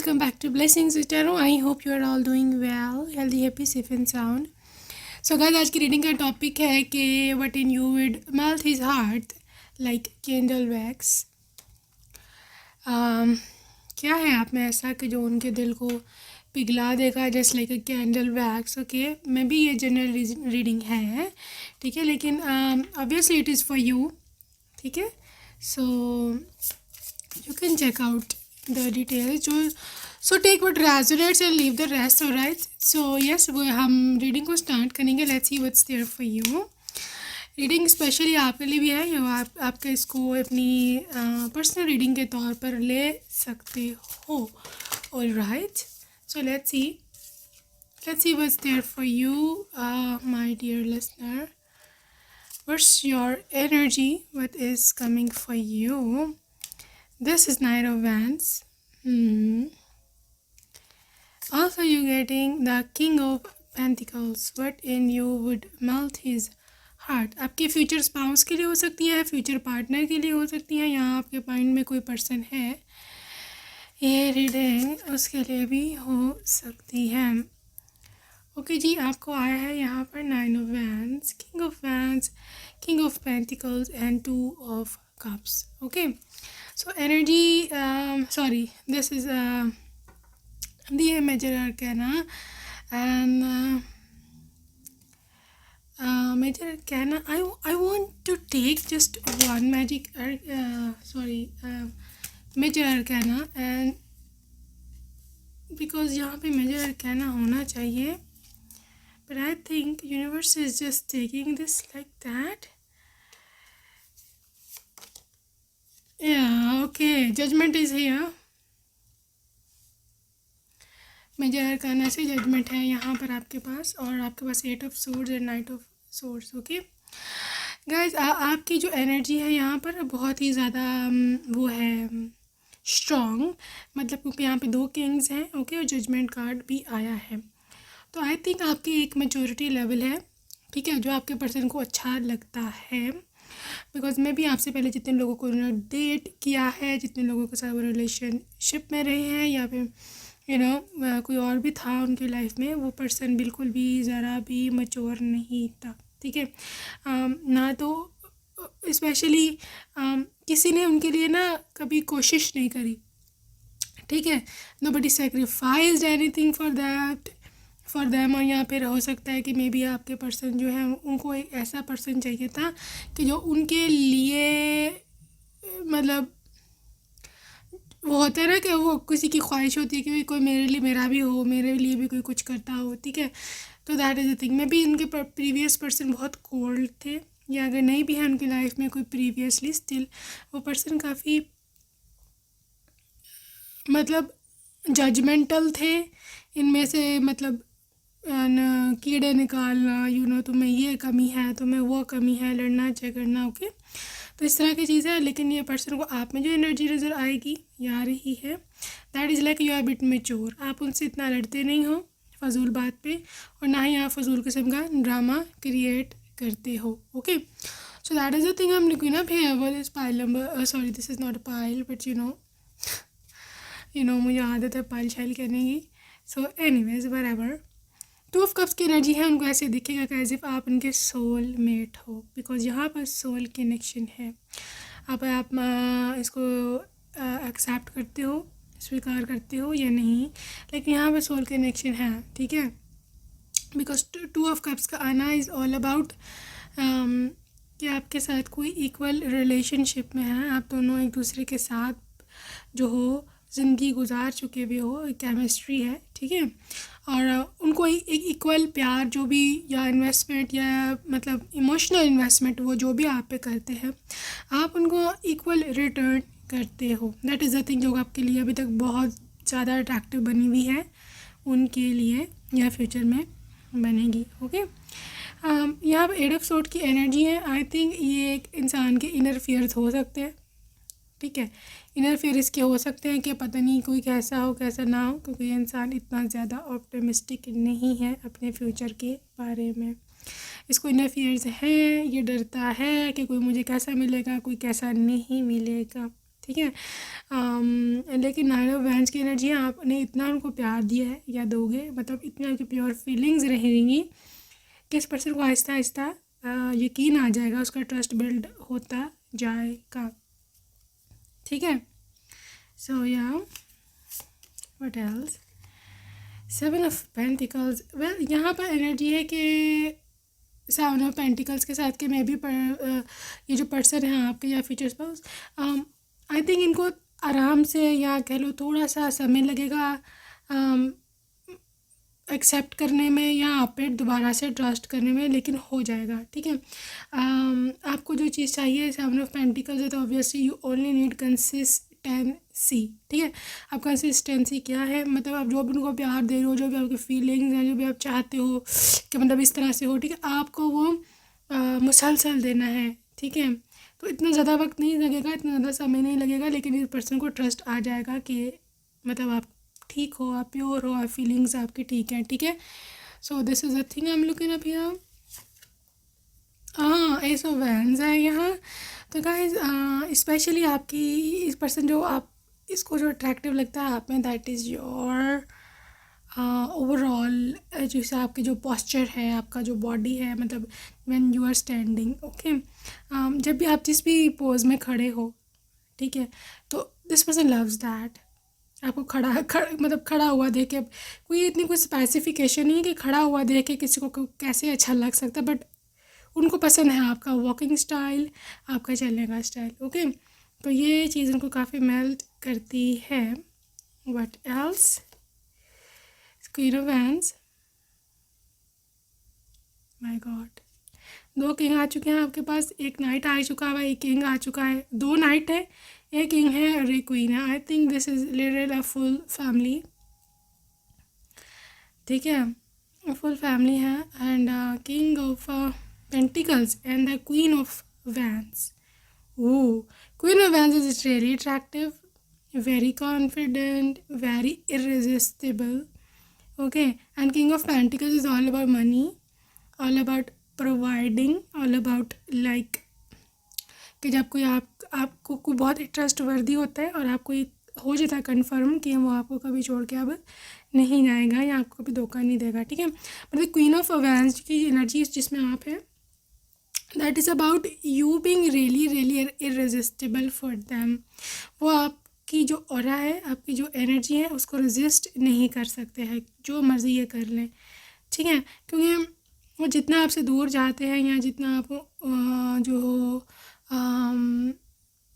welcome back to Blessings with Tarot. I hope you are all doing well, healthy, happy, safe and sound. So guys, आज की reading का topic है कि what in you would melt his heart like candle wax. क्या है आप में ऐसा कि जो उनके दिल को पिघला देगा just like a candle wax. Okay, maybe ये जनरल रीडिंग है, ठीक है, लेकिन obviously it is for you. ठीक है, so you can check out the details. So take what resonates and leave the rest. Alright, so yes, वो हम reading को स्टार्ट करेंगे. Let's see what's there for you. Reading specially आपके लिए भी है, या आपके इसको अपनी पर्सनल रीडिंग के तौर पर ले सकते हो. Alright, so let's see what's there for you my dear listener. What's your energy? What is coming for you? This is Knight of Wands. Also you getting the King of Pentacles. What in you would melt his heart? आपके future spouse के लिए हो सकती है, future partner के लिए हो सकती है, या आपके माइंड में कोई पर्सन है, ये रीडिंग उसके लिए भी हो सकती है. ओके जी, आपको आया है यहाँ पर nine of wands, king of pentacles and two of cups. Okay, so energy, sorry, this is the major arcana, and major arcana, I want to take just one magic major arcana, and because यहाँ पे major arcana होना चाहिए, but I think universe is just taking this like that. Yeah, okay, judgment is here. Major arcana से judgment है यहाँ पर आपके पास, और आपके पास eight of swords and knight of swords. Okay guys, आपकी जो एनर्जी है यहाँ पर बहुत ही ज़्यादा वो है स्ट्रॉन्ग, मतलब क्योंकि यहाँ पे दो किंग्स हैं. ओके, और जजमेंट कार्ड भी आया है, तो आई थिंक आपकी एक मैच्योरिटी लेवल है, ठीक है, जो आपके पर्सन को अच्छा लगता है. बिकॉज मैं भी आपसे पहले जितने लोगों को डेट किया है, जितने लोगों के साथ वो रिलेशनशिप में रहे हैं, या फिर कोई और भी था उनकी लाइफ में, वो पर्सन बिल्कुल भी ज़रा भी मैच्योर नहीं था. ठीक है, ना तो स्पेशली किसी ने उनके लिए ना कभी कोशिश नहीं करी. ठीक है, nobody sacrificed anything for them. और यहाँ पर हो सकता है कि मे बी आपके पर्सन जो है, उनको एक ऐसा पर्सन चाहिए था कि जो उनके लिए, मतलब वो होता है ना कि वो किसी की ख्वाहिश होती है कि कोई मेरे लिए मेरा भी हो, मेरे लिए भी कोई कुछ करता हो. ठीक है, तो that is the thing. May be उनके प्रीवियस पर्सन बहुत कोल्ड थे, या अगर नहीं भी है उनकी लाइफ में कोई प्रीवियसली, स्टिल वो पर्सन काफ़ी मतलब जजमेंटल थे. इनमें से मतलब कीड़े निकालना, तुम्हें ये कमी है, तुम्हें वो कमी है, लड़ना झगड़ना. ओके, तो इस तरह की चीज़ें हैं. लेकिन ये पर्सन को आप में जो एनर्जी नज़र आएगी या आ रही है, that is like you are bit mature. आप उनसे इतना लड़ते नहीं हो फजूल बात पे, और ना ही आप फजूल किस्म का ड्रामा क्रिएट करते हो. Okay, so that is the thing. हम लिखी ना फिर इस pile number, sorry this is not a pile, but मुझे आदत है पाइल शाइल करने की. सो एनीवेज, बराबर टू ऑफ कप्स की एनर्जी है. उनको ऐसे दिखेगा कि एज इफ आप उनके सोल मेट हो, बिकॉज यहाँ पर सोल कनेक्शन है. आप इसको एक्सेप्ट करते हो, स्वीकार करते हो या नहीं, लेकिन यहाँ पर सोल कनेक्शन है. ठीक है, बिकॉज टू ऑफ कप्स का आना इज़ ऑल अबाउट कि आपके साथ कोई इक्वल रिलेशनशिप में है, आप दोनों एक दूसरे के साथ जो हो ज़िंदगी गुजार चुके भी हो, केमिस्ट्री है. ठीक है, और उनको एक इक्वल प्यार जो भी, या इन्वेस्टमेंट, या मतलब इमोशनल इन्वेस्टमेंट, वो जो भी आप पे करते हैं, आप उनको इक्वल रिटर्न करते हो. दैट इज़ द थिंग जो आपके लिए अभी तक बहुत ज़्यादा अट्रैक्टिव बनी हुई है उनके लिए, या फ्यूचर में बनेगी. ओके, यहाँ पर एट ऑफ सोर्ड की एनर्जी है. आई थिंक ये एक इंसान के इनर फियर्स हो सकते हैं. ठीक है, इनर फियर इसके हो सकते हैं कि पता नहीं कोई कैसा हो कैसा ना हो, क्योंकि ये इंसान इतना ज़्यादा ऑप्टिमिस्टिक नहीं है अपने फ्यूचर के बारे में. इसको इनर फियर्स हैं, ये डरता है कि कोई मुझे कैसा मिलेगा, कोई कैसा नहीं मिलेगा. ठीक है। लेकिन नाइन ऑफ वैंड्स की एनर्जी है, आपने इतना उनको प्यार दिया है या दोगे, मतलब इतनी आपकी प्योर फीलिंग्स रहेंगी कि इस पर्सन को आहिस्ता आहिस्ता यकीन आ जाएगा, उसका ट्रस्ट बिल्ड होता जाएगा। ठीक है। सो या what else, 7 of pentacles. Well यहाँ पर एनर्जी है कि 7 ऑफ पेंटिकल्स के साथ कि मैं भी ये जो पर्सन है आपके या फ्यूचर स्पाउस, आई थिंक इनको आराम से या कह लो थोड़ा सा समय लगेगा एक्सेप्ट करने में या आप पे दोबारा से ट्रस्ट करने में, लेकिन हो जाएगा। ठीक है। आपको जो चीज़ चाहिए 7 ऑफ पेंटिकल्स है तो obviously you only need consistency. ठीक है। अब कंसिस्टेंसी क्या है, मतलब आप जो भी उनको प्यार दे रहे हो, जो भी आपकी फीलिंग्स हैं, जो भी आप चाहते हो कि मतलब इस तरह से हो, ठीक है, आपको वो मुसलसल देना है। ठीक है। तो इतना ज़्यादा वक्त नहीं लगेगा, इतना ज़्यादा समय नहीं लगेगा, लेकिन इस पर्सन को ट्रस्ट आ जाएगा कि मतलब आप ठीक हो, आप प्योर हो, आप फीलिंग्स आपकी ठीक हैं। ठीक है। So this is a thing I am looking up here. हाँ, एस ऑफ वैंड्स है यहाँ। तो गाइस स्पेशली आपकी इस पर्सन जो आप इसको जो अट्रैक्टिव लगता है आप में, दैट इज़ योर ओवरऑल जैसे आपकी जो पॉस्चर है, आपका जो बॉडी है, मतलब when you are standing, okay, जब भी आप जिस भी पोज में खड़े हो, ठीक है, तो दिस पर्सन लव्स दैट। आपको मतलब खड़ा हुआ देख के, कोई इतनी कोई स्पेसिफिकेशन नहीं है कि खड़ा हुआ देख के किसी को कैसे अच्छा लग सकता है, बट उनको पसंद है आपका वॉकिंग स्टाइल, आपका चलने का स्टाइल। ओके, तो ये चीज़ उनको काफ़ी मेल्ट करती है। What else, queen of wands, my god, 2 king आ चुके हैं आपके पास, एक नाइट आ चुका है, एक किंग आ चुका है, 2 नाइट है, एक किंग है और एक क्वीन है। आई think this is literally a full family. ठीक है, फुल फैमिली है। And king of pentacles and the queen of wands. Oh, queen of wands is really attractive, very confident, very irresistible. Okay, and king of pentacles is all about money, all about providing, all about like कि जब कोई आपको कोई बहुत trust वर्दी होता है और आपको ये हो जाता है कन्फर्म कि वो आपको कभी छोड़ के अब नहीं जाएगा या आपको कभी धोखा नहीं देगा। ठीक है। मतलब क्वीन ऑफ वैंड्स की एनर्जी जिसमें आप है, that is about you being really really irresistible for them. वो आपकी जो ऑरा है, आपकी जो एनर्जी है, उसको रेजिस्ट नहीं कर सकते हैं, जो मर्ज़ी ये कर लें। ठीक है। क्योंकि वो जितना आपसे दूर जाते हैं या जितना आप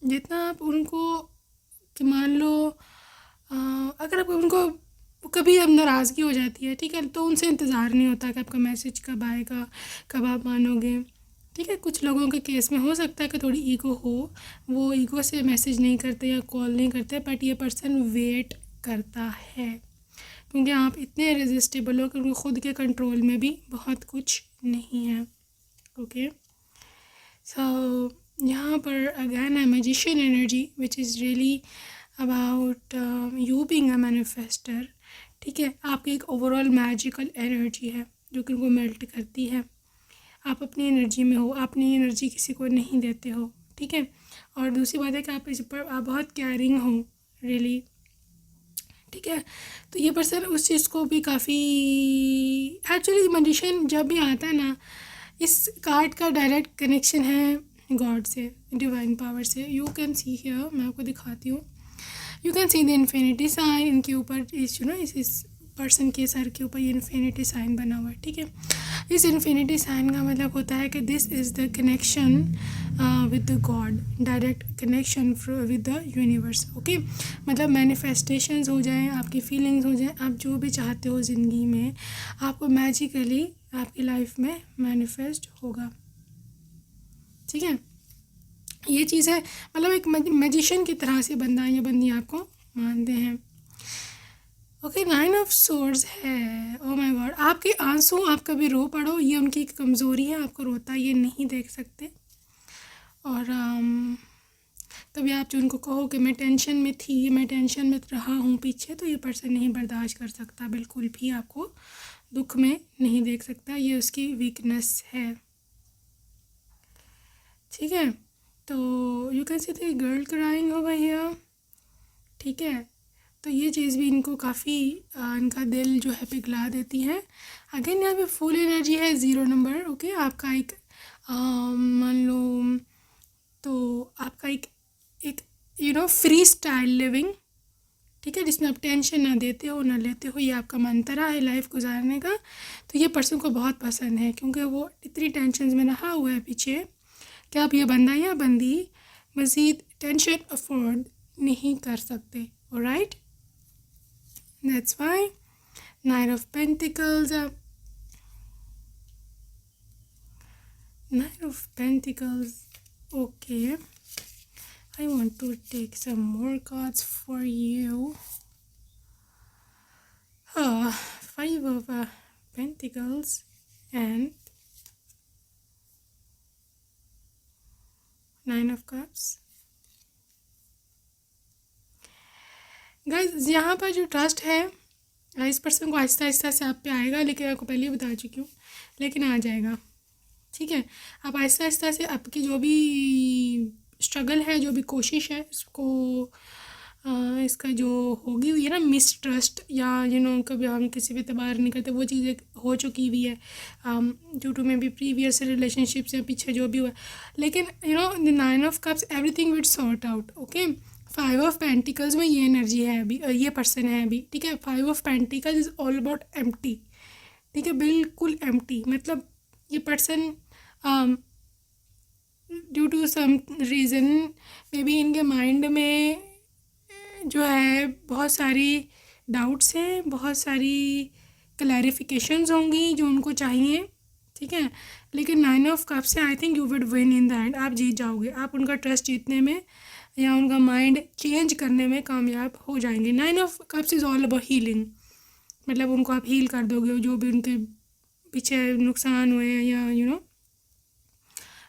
जितना आप उनको कि मान लो अगर आप उनको कभी अब नाराज़गी हो जाती है, ठीक है, तो उनसे इंतज़ार नहीं होता कि आपका मैसेज कब आएगा, कब आप मानोगे। ठीक है। कुछ लोगों के केस में हो सकता है कि थोड़ी ईगो हो, वो ईगो से मैसेज नहीं करते या कॉल नहीं करते, बट ये पर्सन वेट करता है क्योंकि आप इतने रेजिस्टेबल हो कि उनको खुद के कंट्रोल में भी बहुत कुछ नहीं है। ओके, सो यहाँ पर अगेन है magician energy which is really about you being a manifester. ठीक है। आपकी एक ओवरऑल मैजिकल एनर्जी है जो कि उनको मेल्ट करती है। आप अपनी एनर्जी में हो, आप अपनी एनर्जी किसी को नहीं देते हो। ठीक है। और दूसरी बात है कि आप इस पर आप बहुत केयरिंग हो रियली। ठीक है। तो ये पर्सन उस चीज़ को भी काफ़ी, एक्चुअली मैजिशियन जब भी आता है ना, इस कार्ड का डायरेक्ट कनेक्शन है गॉड से, डिवाइन पावर से। यू कैन सी हियर, मैं आपको दिखाती हूँ, you can see the infinity sign. इनके ऊपर इस इस पर्सन के सर के यूपर ये इन्फिनिटी साइन बना हुआ है। ठीक है। इस इन्फिनिटी साइन का मतलब होता है कि this is the connection with the God, direct connection with the universe. Okay, मतलब मैनिफेस्टेशंस हो जाएं, आपकी फीलिंग्स हो जाएं, आप जो भी चाहते हो ज़िंदगी में आपको मैजिकली आपकी लाइफ में मैनिफेस्ट होगा। ठीक है। ये चीज़ है, मतलब एक मैजिशियन की तरह से बंदा या बंदी आपको मानते हैं। ओके, 9 ऑफ सोर्ड्स है। ओ माय गॉड, आपके आंसू आप कभी रो पड़ो, ये उनकी एक कमज़ोरी है, आपको रोता ये नहीं देख सकते। और कभी आप जो उनको कहो कि मैं टेंशन में थी, मैं टेंशन में रहा हूँ पीछे, तो ये पर्सन नहीं बर्दाश्त कर सकता, बिल्कुल भी आपको दुख में नहीं देख सकता, ये उसकी वीकनेस है। ठीक है। तो you can see the girl crying over here, ठीक है। तो ये चीज़ भी इनको काफ़ी इनका दिल जो है पिघला देती है। अगेन यहाँ पे फुल एनर्जी है 0 नंबर, ओके। आपका एक मान लो तो आपका एक एक फ्री स्टाइल लिविंग, ठीक है, जिसमें आप टेंशन ना देते हो ना लेते हो, ये आपका मंत्रा है लाइफ गुजारने का। तो ये पर्सन को बहुत पसंद है क्योंकि वो इतनी टेंशन में रहा हुआ है पीछे कि आप ये बंदा या बंदी मज़ीद टेंशन अफोर्ड नहीं कर सकते, alright. That's why 9 of pentacles, 9 of Pentacles. Okay, I want to take some more cards for you. 5 of Pentacles and 9 of Cups. Guys यहाँ पर जो ट्रस्ट है इस पर्सन को आहिस्ता आहिस्ता से आप पे आएगा, लेकिन आपको पहले ही बता चुकी हूँ, लेकिन आ जाएगा, ठीक है। आप आहिस्ता आहिस्ता से आपकी जो भी स्ट्रगल है, जो भी कोशिश है, इसको इसका जो होगी हुई है ना मिसट्रस्ट या कभी हम किसी पे एतबार नहीं करते, वो चीज़ें हो चुकी हुई है ड्यू टू में भी प्रीवियस रिलेशनशिप्स या पीछे जो भी हुआ। लेकिन the 9 of cups everything will sort out, okay. 5 of pentacles में ये एनर्जी है अभी, ये पर्सन है अभी, ठीक है। 5 of pentacles is all about empty, ठीक है, बिल्कुल एम्प्टी। मतलब ये person due to some reason maybe इनके माइंड में जो है बहुत सारी डाउट्स हैं, बहुत सारी क्लैरिफिकेशंस होंगी जो उनको चाहिए, ठीक है। लेकिन 9 ऑफ कप्स से I think you would win in the end, आप जीत जाओगे, आप उनका ट्रस्ट जीतने में या उनका माइंड चेंज करने में कामयाब हो जाएंगे। 9 of cups is all about healing, मतलब उनको आप हील कर दोगे जो भी उनके पीछे नुकसान हुए हैं या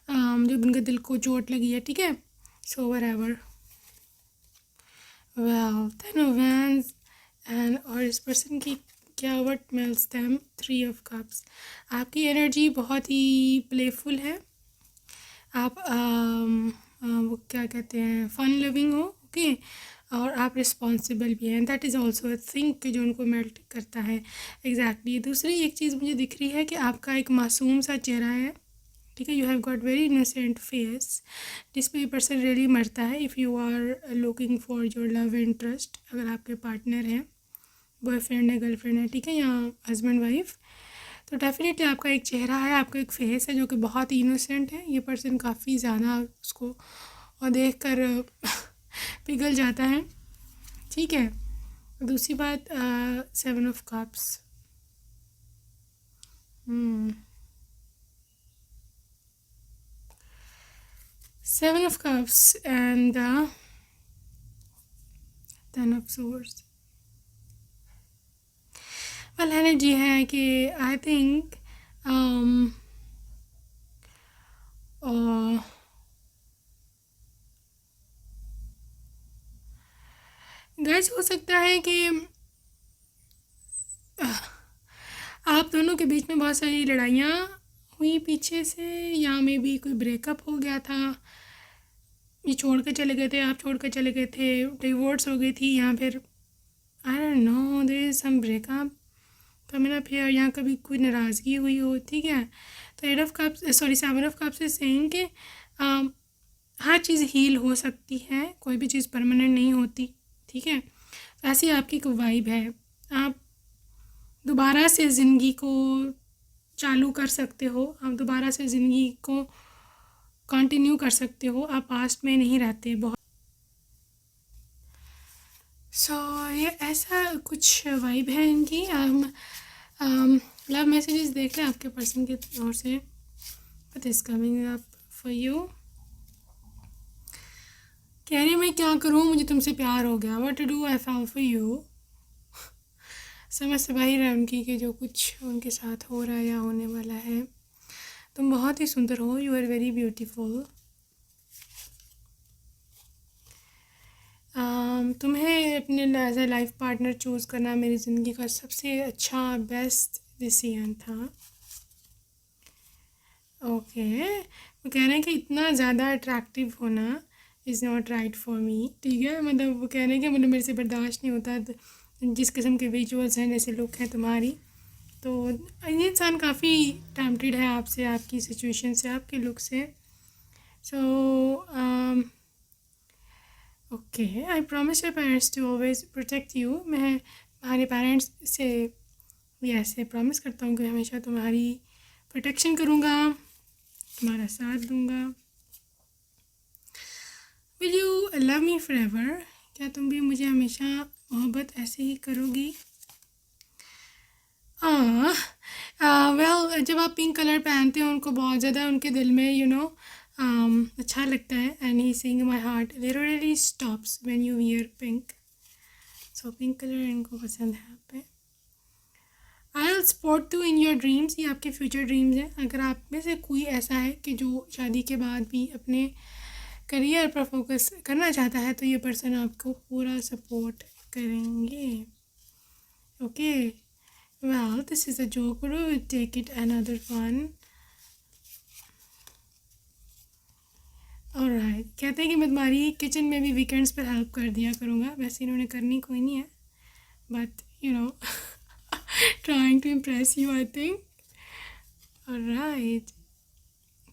जो उनके दिल को चोट लगी है, ठीक है। So whatever, wow 10 of wands and और इस पर्सन की क्या what melts them 3 of cups. आपकी एनर्जी बहुत ही प्लेफुल है, आप वो क्या कहते हैं फन लिविंग हो, ओके। और आप रिस्पॉन्सिबल भी हैं, दैट इज़ ऑल्सो थिंक जो उनको मेल्ट करता है, एग्जैक्टली। दूसरी एक चीज़ मुझे दिख रही है कि आपका एक मासूम सा चेहरा है, ठीक है। You have got very innocent face जिस पे पर्सन रियली मरता है if you are looking for your love interest. अगर आपके पार्टनर हैं, बॉयफ्रेंड है, गर्लफ्रेंड है, ठीक है, या हस्बैंड वाइफ, तो डेफिनेटली आपका एक चेहरा है, आपका एक फेस है जो कि बहुत ही इनोसेंट है। ये पर्सन काफ़ी ज़्यादा उसको और देख कर पिघल जाता है, ठीक है। दूसरी बात 7 of cups, 7 of cups and 10 of swords। Well energy है कि आई थिंक गाइस हो सकता है कि आप दोनों के बीच में बहुत सारी लड़ाइयाँ हुई पीछे से, या में भी कोई ब्रेकअप हो गया था, ये छोड़ के चले गए थे, आप छोड़ के चले गए थे, डिवोर्स हो गई थी, या फिर I don't know there is some breakup coming up here, यहाँ कभी कोई नाराज़गी हुई हो, ठीक है। तो 8 of cups sorry 7 of cups से सेइंग कि हर चीज़ हील हो सकती है, कोई भी चीज़ परमानेंट नहीं होती, ठीक है। ऐसी आपकी एक वाइब है, आप दोबारा से ज़िंदगी को चालू कर सकते हो, आप दोबारा से ज़िंदगी को कंटिन्यू कर सकते हो, आप पास्ट में नहीं रहते बहुत। ये ऐसा कुछ वाइब है इनकी। लव मैसेजेस देख लें आपके पर्सन की ओर से, what is coming up for you. कह रही मैं क्या करूँ, मुझे तुमसे प्यार हो गया, what to do I fall for you. समझ से बाहर है उनकी कि जो कुछ उनके साथ हो रहा है या होने वाला है। तुम बहुत ही सुंदर हो, यू आर वेरी ब्यूटीफुल। तुम्हें अपने as a life partner choose करना मेरी ज़िंदगी का सबसे अच्छा बेस्ट डिसीजन था, ओके। वो कह रहे हैं कि इतना ज़्यादा अट्रैक्टिव होना is not right for me, ठीक है। मतलब वो कह रहे हैं कि मतलब मेरे से बर्दाश्त नहीं होता जिस किस्म के विजुअल्स हैं, जैसे लुक है तुम्हारी। तो ये इंसान काफ़ी टेम्प्टेड है आपसे, आपकी सिचुएशन से, आपके लुक से। So okay, I promise your parents to always protect you. मैं तुम्हारे पेरेंट्स से भी ऐसे प्रॉमिस करता हूँ कि हमेशा तुम्हारी प्रोटेक्शन करूँगा, तुम्हारा साथ दूँगा। Will you love me forever? क्या तुम भी मुझे हमेशा मोहब्बत ऐसे ही करोगी? वेल, जब आप पिंक कलर पहनते हो उनको बहुत ज़्यादा उनके दिल में अच्छा लगता है। And he sing my heart literally stops when you wear pink. So pink colour इनको पसंद है आप पे। I will support you in your dreams, ये आपके फ्यूचर ड्रीम्स हैं। अगर आप में से कोई ऐसा है कि जो शादी के बाद भी अपने करियर पर फोकस करना चाहता है, तो ये पर्सन आपको पूरा सपोर्ट करेंगे। Okay, well this is a joke, take it another one. Alright, कहते हैं कि मैं तुम्हारी किचन में भी वीकेंड्स पर हेल्प कर दिया करूँगा। वैसे इन्होंने करनी कोई नहीं है, but you know trying to impress you I think. Alright,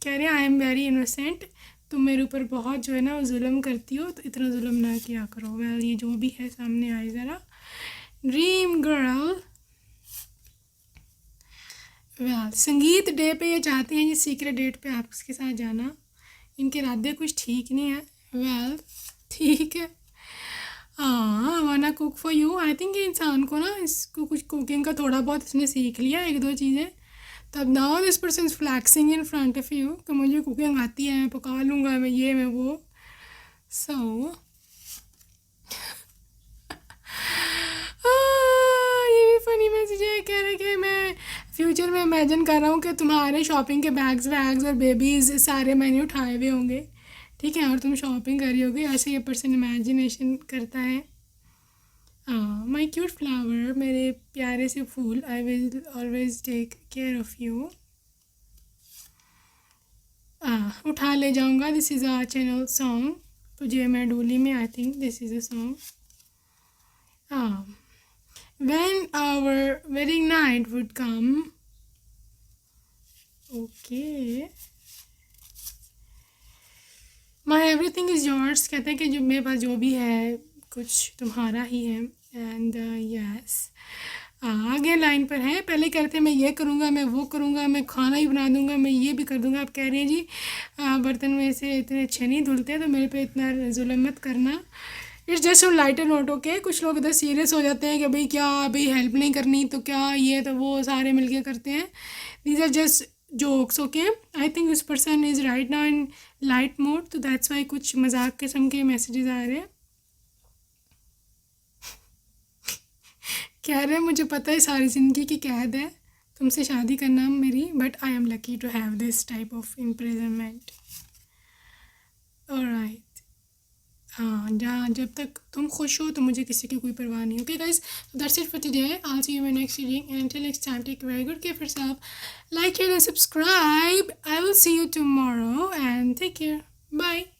कह रहे हैं आई एम वेरी इनोसेंट, तुम मेरे ऊपर बहुत जो है ना जुल्म करती हो, तो इतना जुल्म ना किया करो। वेल, ये जो भी है सामने आए ज़रा। ड्रीम गर्ल, वेल संगीत डे पे ये चाहते हैं ये सीक्रेट डेट पे आप उसके साथ जाना। इनके इरादे कुछ ठीक नहीं है। वेल ठीक है, हाँ, वाना cook for you. I think ये इंसान को ना, इसको कुछ कुकिंग का थोड़ा बहुत इसने सीख लिया, एक दो चीज़ें। तब now this person is flexing in front of you कि मुझे कुकिंग आती है, मैं पका लूँगा, मैं ये मैं वो। सो ये भी फनी मैसेज है। कह रहे कि मैं फ्यूचर में इमेजिन कर रहा हूँ कि तुम्हारे शॉपिंग के बैग्स वैग्स और बेबीज़ सारे मैंने उठाए हुए होंगे, ठीक है, और तुम शॉपिंग कर रही होगी। ऐसे ये पर्सन इमेजिनेशन करता है। माई क्यूट फ्लावर, मेरे प्यारे से फूल, I will always take care of you. उठा ले जाऊँगा, this is a channel song, तुझे मैं डोली में, I think this is a song. When our wedding night would come. Okay. My everything is yours, कहते हैं कि जो मेरे पास जो भी है कुछ तुम्हारा ही है। एंड यस, आगे लाइन पर है, पहले कहते हैं मैं ये करूँगा, मैं वो करूँगा, मैं खाना ही बना दूँगा, मैं ये भी कर दूँगा। आप कह रहे हैं जी बर्तन में से इतने अच्छे नहीं धुलते, तो मेरे पे इतना जुल्म मत करना। It's just on lighter note. Okay, कुछ लोग इधर सीरियस हो जाते हैं कि भाई क्या, भाई हेल्प नहीं करनी तो क्या, ये तो वो सारे मिलके करते हैं। These are just jokes. Okay, I think this person is right now in light mode, तो दैट्स वाई कुछ मजाक किस्म के मैसेजेस आ रहे हैं। कह रहे हैं मुझे पता है सारी ज़िंदगी की कैद है तुमसे शादी करना मेरी, but I am lucky to have this type of imprisonment. Alright, हाँ, जहाँ जब तक तुम खुश हो तो मुझे किसी की कोई परवाह नहीं। Okay guys, so that's it for today. I'll see you in my next reading, and until next time, take very good care of yourself. Like it and subscribe. I will see you tomorrow, and take care. Bye.